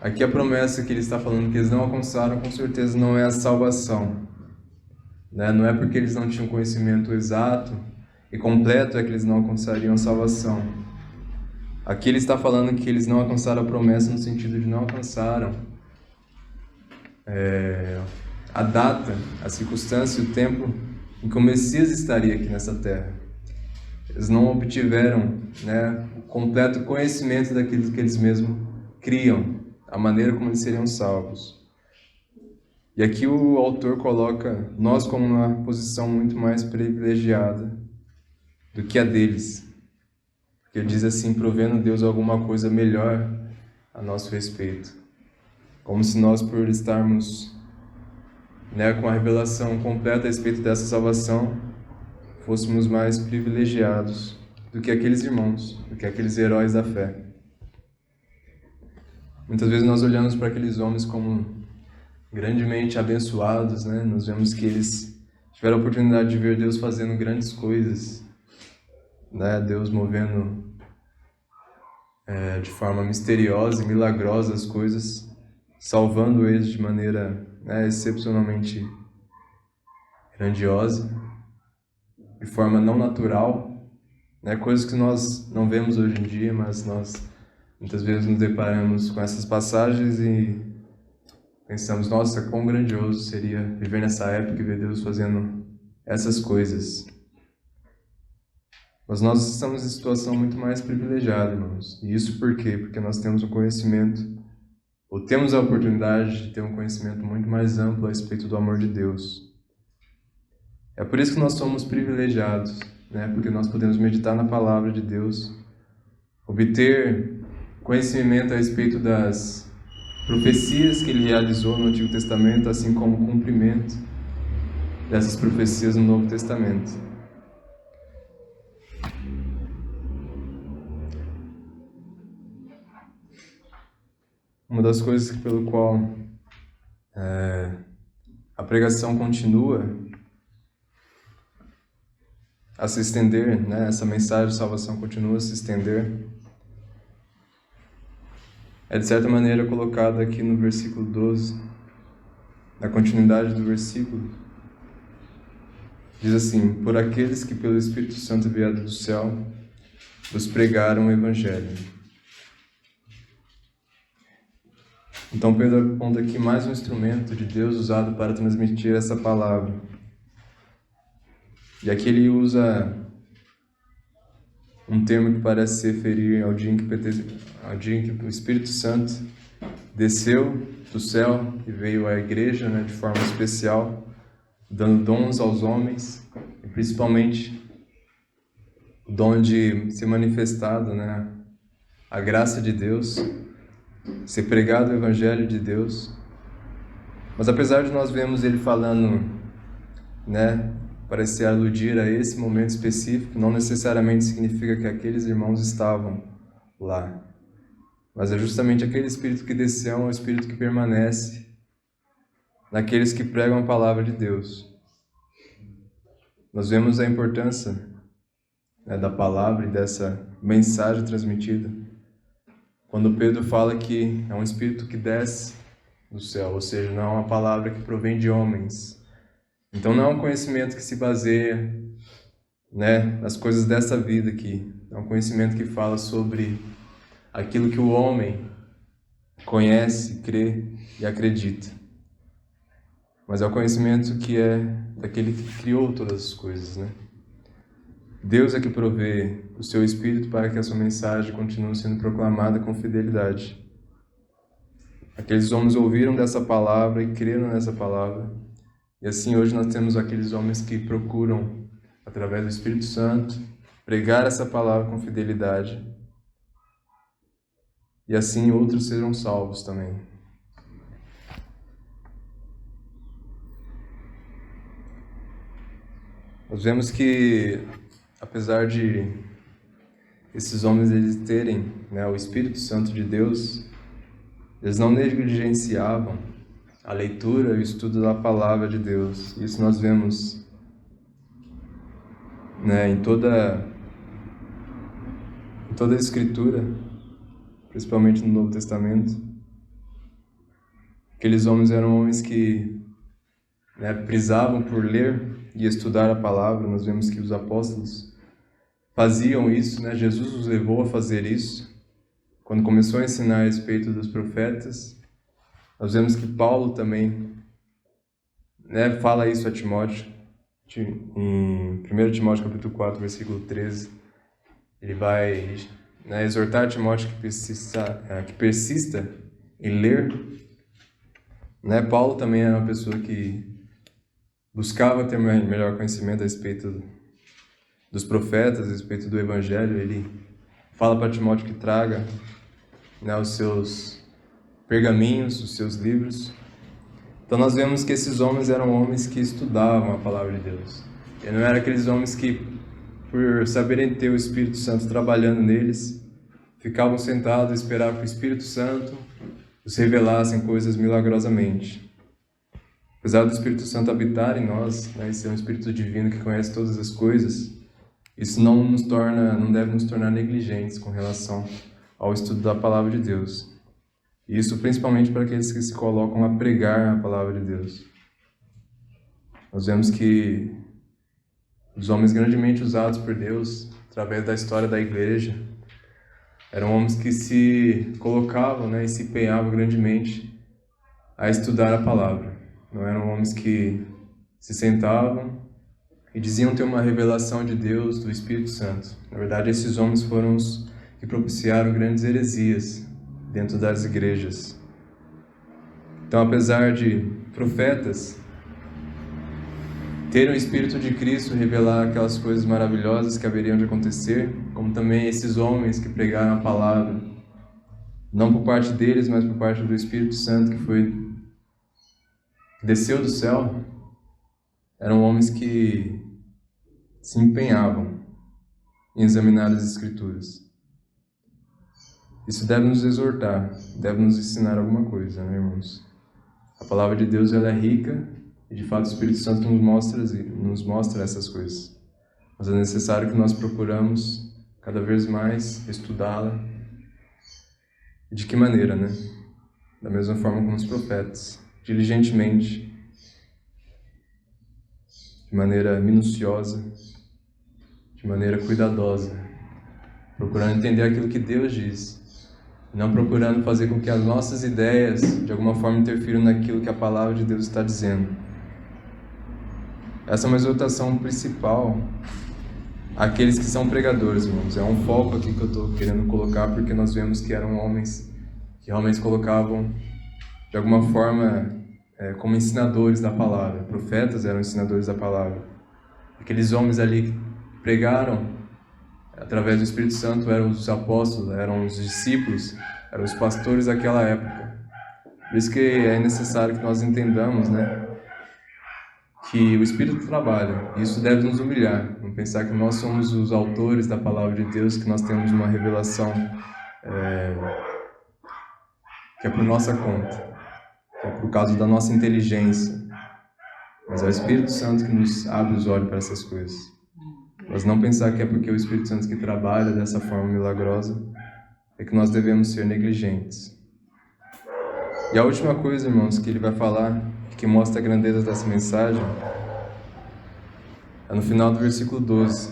S1: Aqui a promessa que ele está falando que eles não alcançaram, com certeza não é a salvação, né? Não é porque eles não tinham conhecimento exato e completo é que eles não alcançariam a salvação. Aqui ele está falando que eles não alcançaram a promessa no sentido de não alcançaram a data, a circunstância e o tempo em que o Messias estaria aqui nessa terra. Eles não obtiveram, né, o completo conhecimento daquilo que eles mesmos criam, a maneira como eles seriam salvos. E aqui o autor coloca nós como uma posição muito mais privilegiada do que a deles. Porque ele diz assim, provendo Deus alguma coisa melhor a nosso respeito. Como se nós, por estarmos, né, com a revelação completa a respeito dessa salvação, fôssemos mais privilegiados do que aqueles irmãos, do que aqueles heróis da fé. Muitas vezes nós olhamos para aqueles homens como grandemente abençoados, né? Nós vemos que eles tiveram a oportunidade de ver Deus fazendo grandes coisas, né? Deus movendo de forma misteriosa e milagrosa as coisas, salvando eles de maneira, né, excepcionalmente grandiosa, de forma não natural, né? Coisas que nós não vemos hoje em dia, mas nós muitas vezes nos deparamos com essas passagens e pensamos, nossa, quão grandioso seria viver nessa época e ver Deus fazendo essas coisas. Mas nós estamos em situação muito mais privilegiada, irmãos. E isso por quê? Porque nós temos um conhecimento, ou temos a oportunidade de ter um conhecimento muito mais amplo a respeito do amor de Deus. É por isso que nós somos privilegiados, né? Porque nós podemos meditar na palavra de Deus, obter conhecimento a respeito das profecias que ele realizou no Antigo Testamento, assim como o cumprimento dessas profecias no Novo Testamento. Uma das coisas pelo qual a pregação continua a se estender, né? Essa mensagem de salvação continua a se estender, é de certa maneira colocada aqui no versículo 12, na continuidade do versículo. Diz assim, por aqueles que pelo Espírito Santo enviado do céu vos pregaram o Evangelho. Então Pedro aponta aqui mais um instrumento de Deus usado para transmitir essa palavra. E aqui ele usa um termo que parece se referir ao dia em que o Espírito Santo desceu do céu e veio à igreja, né, de forma especial, dando dons aos homens, e principalmente o dom de ser manifestado, né, a graça de Deus, ser pregado o Evangelho de Deus. Mas apesar de nós vermos ele falando, né, parece aludir a esse momento específico, não necessariamente significa que aqueles irmãos estavam lá. Mas é justamente aquele Espírito que desceu, é o Espírito que permanece naqueles que pregam a palavra de Deus. Nós vemos a importância, né, da palavra e dessa mensagem transmitida quando Pedro fala que é um Espírito que desce do céu, ou seja, não é uma palavra que provém de homens. Então não é um conhecimento que se baseia, né, nas coisas dessa vida aqui. É um conhecimento que fala sobre aquilo que o homem conhece, crê e acredita. Mas é o conhecimento que é daquele que criou todas as coisas, né? Deus é que provê o seu Espírito para que a sua mensagem continue sendo proclamada com fidelidade. Aqueles homens ouviram dessa palavra e creram nessa palavra. E assim hoje nós temos aqueles homens que procuram, através do Espírito Santo, pregar essa palavra com fidelidade. E assim outros serão salvos também. Nós vemos que, apesar de esses homens eles terem, né, o Espírito Santo de Deus, eles não negligenciavam a leitura e o estudo da palavra de Deus. Isso nós vemos, né, em toda a Escritura, principalmente no Novo Testamento. Aqueles homens eram homens que, né, prisavam por ler e estudar a palavra. Nós vemos que os apóstolos faziam isso, né? Jesus os levou a fazer isso. Quando começou a ensinar a respeito dos profetas, nós vemos que Paulo também, né, fala isso a Timóteo, em 1 Timóteo capítulo 4, versículo 13. Ele vai, né, exortar Timóteo que persista em ler. Né? Paulo também era uma pessoa que buscava ter melhor conhecimento a respeito dos profetas, a respeito do Evangelho. Ele fala para Timóteo que traga, né, os seus pergaminhos, os seus livros. Então nós vemos que esses homens eram homens que estudavam a palavra de Deus. E não eram aqueles homens que, por saberem ter o Espírito Santo trabalhando neles, ficavam sentados e esperavam que o Espírito Santo os revelassem coisas milagrosamente. Apesar do Espírito Santo habitar em nós, né, e ser um Espírito divino que conhece todas as coisas, isso não deve nos tornar negligentes com relação ao estudo da palavra de Deus. E isso principalmente para aqueles que se colocam a pregar a palavra de Deus. Nós vemos que os homens grandemente usados por Deus, através da história da igreja, eram homens que se colocavam, né, e se empenhavam grandemente a estudar a palavra. Não eram homens que se sentavam e diziam ter uma revelação de Deus, do Espírito Santo. Na verdade, esses homens foram os que propiciaram grandes heresias dentro das igrejas. Então, apesar de profetas terem o Espírito de Cristo revelar aquelas coisas maravilhosas que haveriam de acontecer, como também esses homens que pregaram a palavra, não por parte deles, mas por parte do Espírito Santo que desceu do céu, eram homens que se empenhavam em examinar as Escrituras. Isso deve nos exortar, deve nos ensinar alguma coisa, né, irmãos? A palavra de Deus, ela é rica e, de fato, o Espírito Santo nos mostra essas coisas. Mas é necessário que nós procuramos cada vez mais estudá-la. E de que maneira, né? Da mesma forma como os profetas, diligentemente, de maneira minuciosa, de maneira cuidadosa, procurando entender aquilo que Deus diz, não procurando fazer com que as nossas ideias, de alguma forma, interfiram naquilo que a palavra de Deus está dizendo. Essa é uma exortação principal àqueles que são pregadores, irmãos. É um foco aqui que eu estou querendo colocar, porque nós vemos que eram homens que realmente colocavam, de alguma forma, como ensinadores da palavra. Profetas eram ensinadores da palavra. Aqueles homens ali que pregaram através do Espírito Santo eram os apóstolos, eram os discípulos, eram os pastores daquela época. Por isso que é necessário que nós entendamos, né, que o Espírito trabalha. Isso deve nos humilhar. Não pensar que nós somos os autores da palavra de Deus, que nós temos uma revelação que é por nossa conta, que é por causa da nossa inteligência. Mas é o Espírito Santo que nos abre os olhos para essas coisas. Mas não pensar que é porque é o Espírito Santo que trabalha dessa forma milagrosa é que nós devemos ser negligentes. E a última coisa, irmãos, que ele vai falar, que mostra a grandeza dessa mensagem, é no final do versículo 12.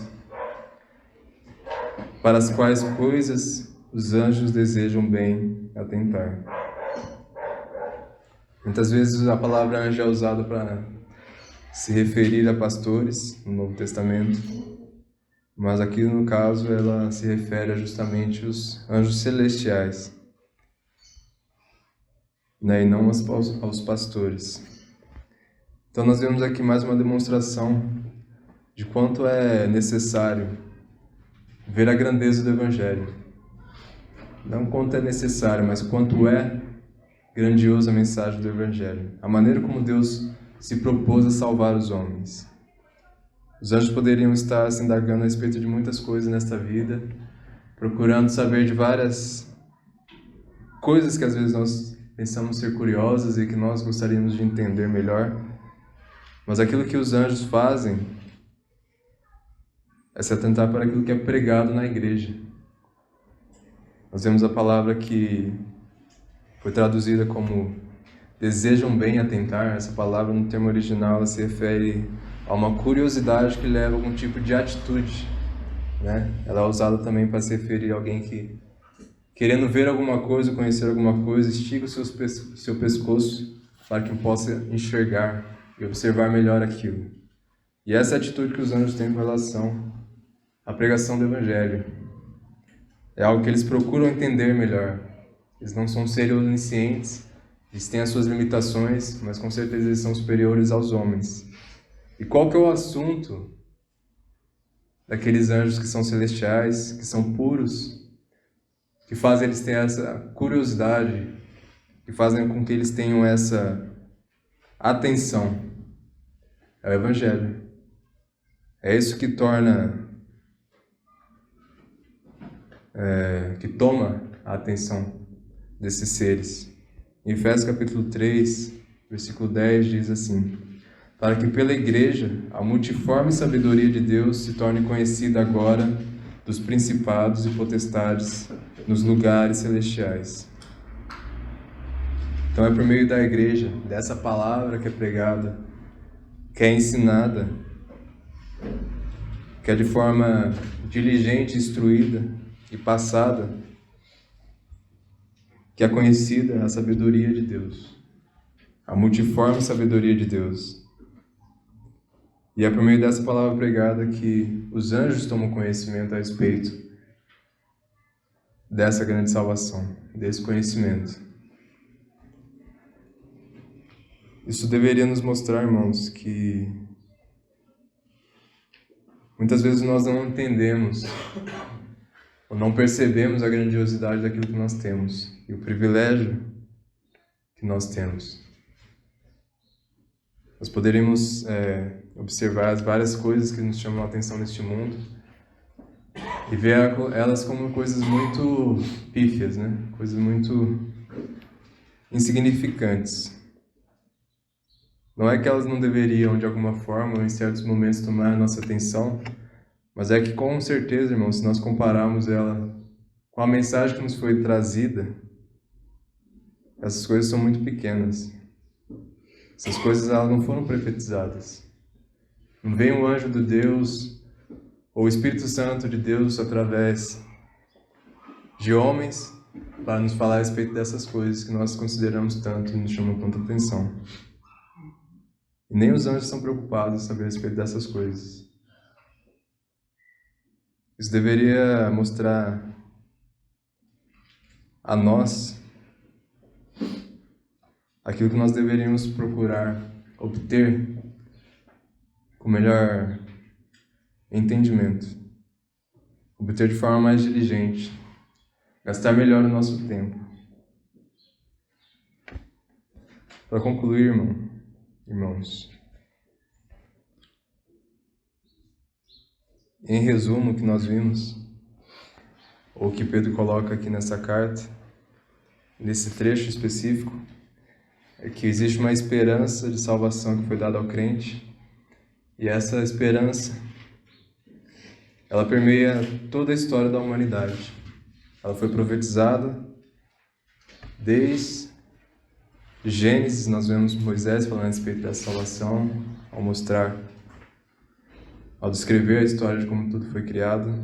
S1: Para as quais coisas os anjos desejam bem atentar. Muitas vezes a palavra anjo é usada para se referir a pastores no Novo Testamento, mas aqui no caso ela se refere a justamente os anjos celestiais, né, e não aos pastores. Então nós vemos aqui mais uma demonstração de quanto é necessário ver a grandeza do Evangelho. Não quanto é necessário, mas quanto é grandiosa a mensagem do Evangelho. A maneira como Deus se propôs a salvar os homens. Os anjos poderiam estar se indagando a respeito de muitas coisas nesta vida, procurando saber de várias coisas que às vezes nós pensamos ser curiosas e que nós gostaríamos de entender melhor. Mas aquilo que os anjos fazem é se atentar para aquilo que é pregado na igreja. Nós vemos a palavra que foi traduzida como desejam bem atentar. Essa palavra no termo original ela se refere a uma curiosidade que leva a algum tipo de atitude, né? Ela é usada também para se referir a alguém que, querendo ver alguma coisa, conhecer alguma coisa, estica o seu pescoço para que possa enxergar e observar melhor aquilo. E essa é a atitude que os anjos têm com relação à pregação do Evangelho. É algo que eles procuram entender melhor. Eles não são seres oniscientes, eles têm as suas limitações, mas com certeza eles são superiores aos homens. E qual que é o assunto daqueles anjos que são celestiais, que são puros, que fazem eles terem essa curiosidade, que fazem com que eles tenham essa atenção? É o Evangelho. É isso que que toma a atenção desses seres. Em Efésios capítulo 3, versículo 10 diz assim: para que pela igreja a multiforme sabedoria de Deus se torne conhecida agora dos principados e potestades nos lugares celestiais. Então é por meio da igreja, dessa palavra que é pregada, que é ensinada, que é de forma diligente, instruída e passada, que é conhecida a sabedoria de Deus, a multiforme sabedoria de Deus. E é por meio dessa palavra pregada que os anjos tomam conhecimento a respeito dessa grande salvação, desse conhecimento. Isso deveria nos mostrar, irmãos, que muitas vezes nós não entendemos ou não percebemos a grandiosidade daquilo que nós temos e o privilégio que nós temos. Nós poderíamos observar as várias coisas que nos chamam a atenção neste mundo e ver elas como coisas muito pífias, né? Coisas muito insignificantes. Não é que elas não deveriam, de alguma forma, em certos momentos, tomar a nossa atenção, mas é que, com certeza, irmãos, se nós compararmos ela com a mensagem que nos foi trazida, essas coisas são muito pequenas. Essas coisas elas não foram profetizadas. Não vem um anjo de Deus ou o Espírito Santo de Deus através de homens para nos falar a respeito dessas coisas que nós consideramos tanto e nos chamam tanta atenção. E nem os anjos são preocupados em saber a respeito dessas coisas. Isso deveria mostrar a nós aquilo que nós deveríamos procurar obter com melhor entendimento, obter de forma mais diligente, gastar melhor o nosso tempo. Para concluir, irmãos, em resumo, o que nós vimos, ou o que Pedro coloca aqui nessa carta, nesse trecho específico, é que existe uma esperança de salvação que foi dada ao crente, e essa esperança, ela permeia toda a história da humanidade. Ela foi profetizada desde Gênesis. Nós vemos Moisés falando a respeito da salvação, ao descrever a história de como tudo foi criado.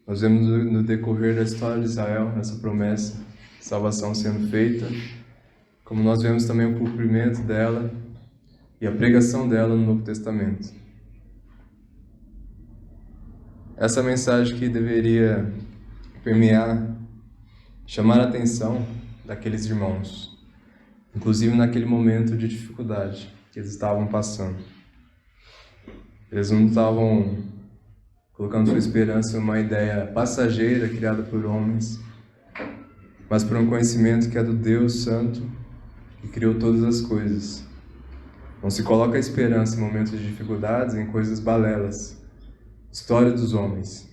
S1: Nós vemos no decorrer da história de Israel essa promessa de salvação sendo feita, como nós vemos também o cumprimento dela e a pregação dela no Novo Testamento. Essa mensagem que deveria permear, chamar a atenção daqueles irmãos, inclusive naquele momento de dificuldade que eles estavam passando. Eles não estavam colocando sua esperança em uma ideia passageira criada por homens, mas por um conhecimento que é do Deus Santo, que criou todas as coisas. Não se coloca a esperança em momentos de dificuldades em coisas balelas, história dos homens,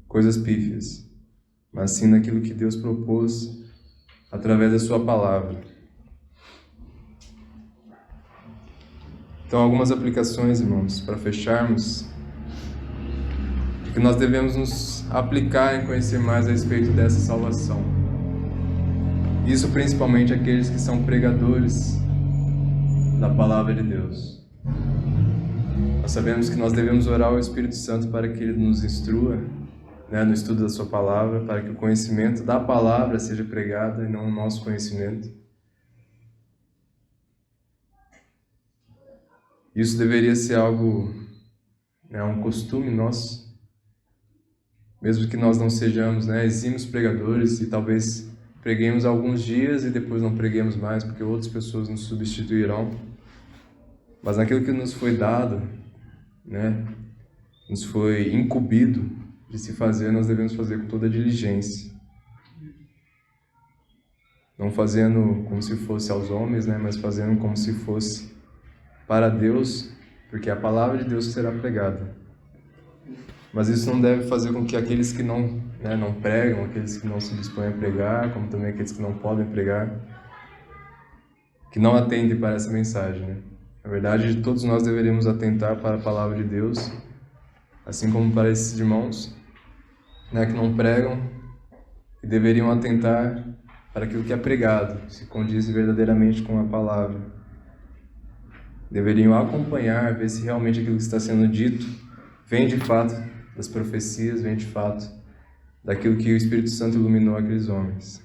S1: coisas pífias, mas sim naquilo que Deus propôs através da sua palavra. Então, algumas aplicações, irmãos, para fecharmos, que nós devemos nos aplicar em conhecer mais a respeito dessa salvação. Isso principalmente aqueles que são pregadores da palavra de Deus. Nós sabemos que nós devemos orar ao Espírito Santo para que Ele nos instrua, né, no estudo da sua palavra, para que o conhecimento da palavra seja pregado e não o nosso conhecimento. Isso deveria ser algo, né, um costume nosso, mesmo que nós não sejamos, né, exímios pregadores e talvez preguemos alguns dias e depois não preguemos mais porque outras pessoas nos substituirão. Mas naquilo que nos foi dado, né, nos foi incumbido de se fazer, nós devemos fazer com toda a diligência. Não fazendo como se fosse aos homens, né, mas fazendo como se fosse para Deus, porque a palavra de Deus será pregada. Mas isso não deve fazer com que aqueles que não pregam, aqueles que não se dispõem a pregar, como também aqueles que não podem pregar, que não atentem para essa mensagem, né? Na verdade, todos nós deveríamos atentar para a palavra de Deus, assim como para esses irmãos, né, que não pregam, e deveriam atentar para aquilo que é pregado, se condiz verdadeiramente com a palavra. Deveriam acompanhar, ver se realmente aquilo que está sendo dito vem de fato das profecias, vem de fato daquilo que o Espírito Santo iluminou aqueles homens.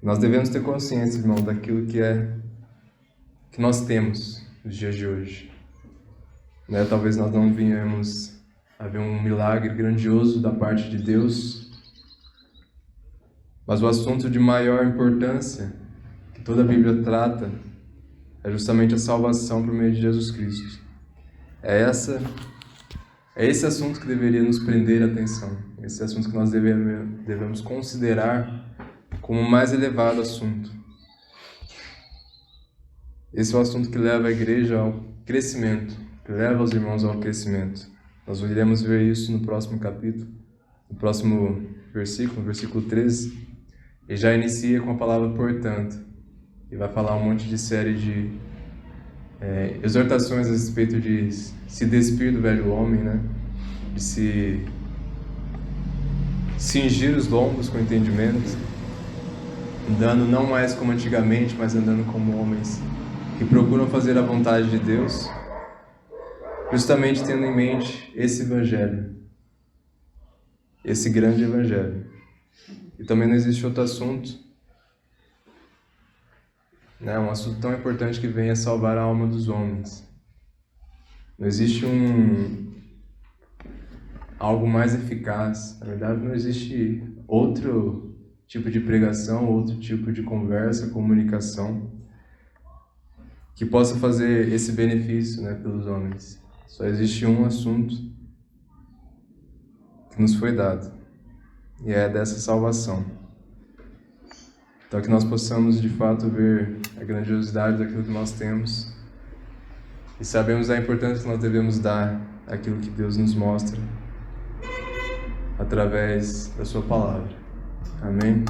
S1: Nós devemos ter consciência, irmão, daquilo que nós temos nos dias de hoje. Né? Talvez nós não venhamos a ver um milagre grandioso da parte de Deus, mas o assunto de maior importância que toda a Bíblia trata é justamente a salvação por meio de Jesus Cristo. É esse assunto que deveria nos prender a atenção. Esse assunto que nós devemos considerar como o mais elevado assunto. Esse é o assunto que leva a igreja ao crescimento, que leva os irmãos ao crescimento. Nós iremos ver isso no próximo capítulo, no próximo versículo, no versículo 13. Ele já inicia com a palavra portanto, e vai falar um monte de série de exortações a respeito de se despir do velho homem, né? De se cingir os lombos com entendimento, andando não mais como antigamente, mas andando como homens que procuram fazer a vontade de Deus, justamente tendo em mente esse evangelho, esse grande evangelho. E também não existe outro assunto, né, um assunto tão importante que venha salvar a alma dos homens. Não existe algo mais eficaz. Na verdade, não existe outro tipo de pregação, outro tipo de conversa, comunicação que possa fazer esse benefício, né, pelos homens. Só existe um assunto que nos foi dado, e é dessa salvação. Então, que nós possamos, de fato, ver a grandiosidade daquilo que nós temos e sabemos a importância que nós devemos dar àquilo que Deus nos mostra através da sua palavra. Amém?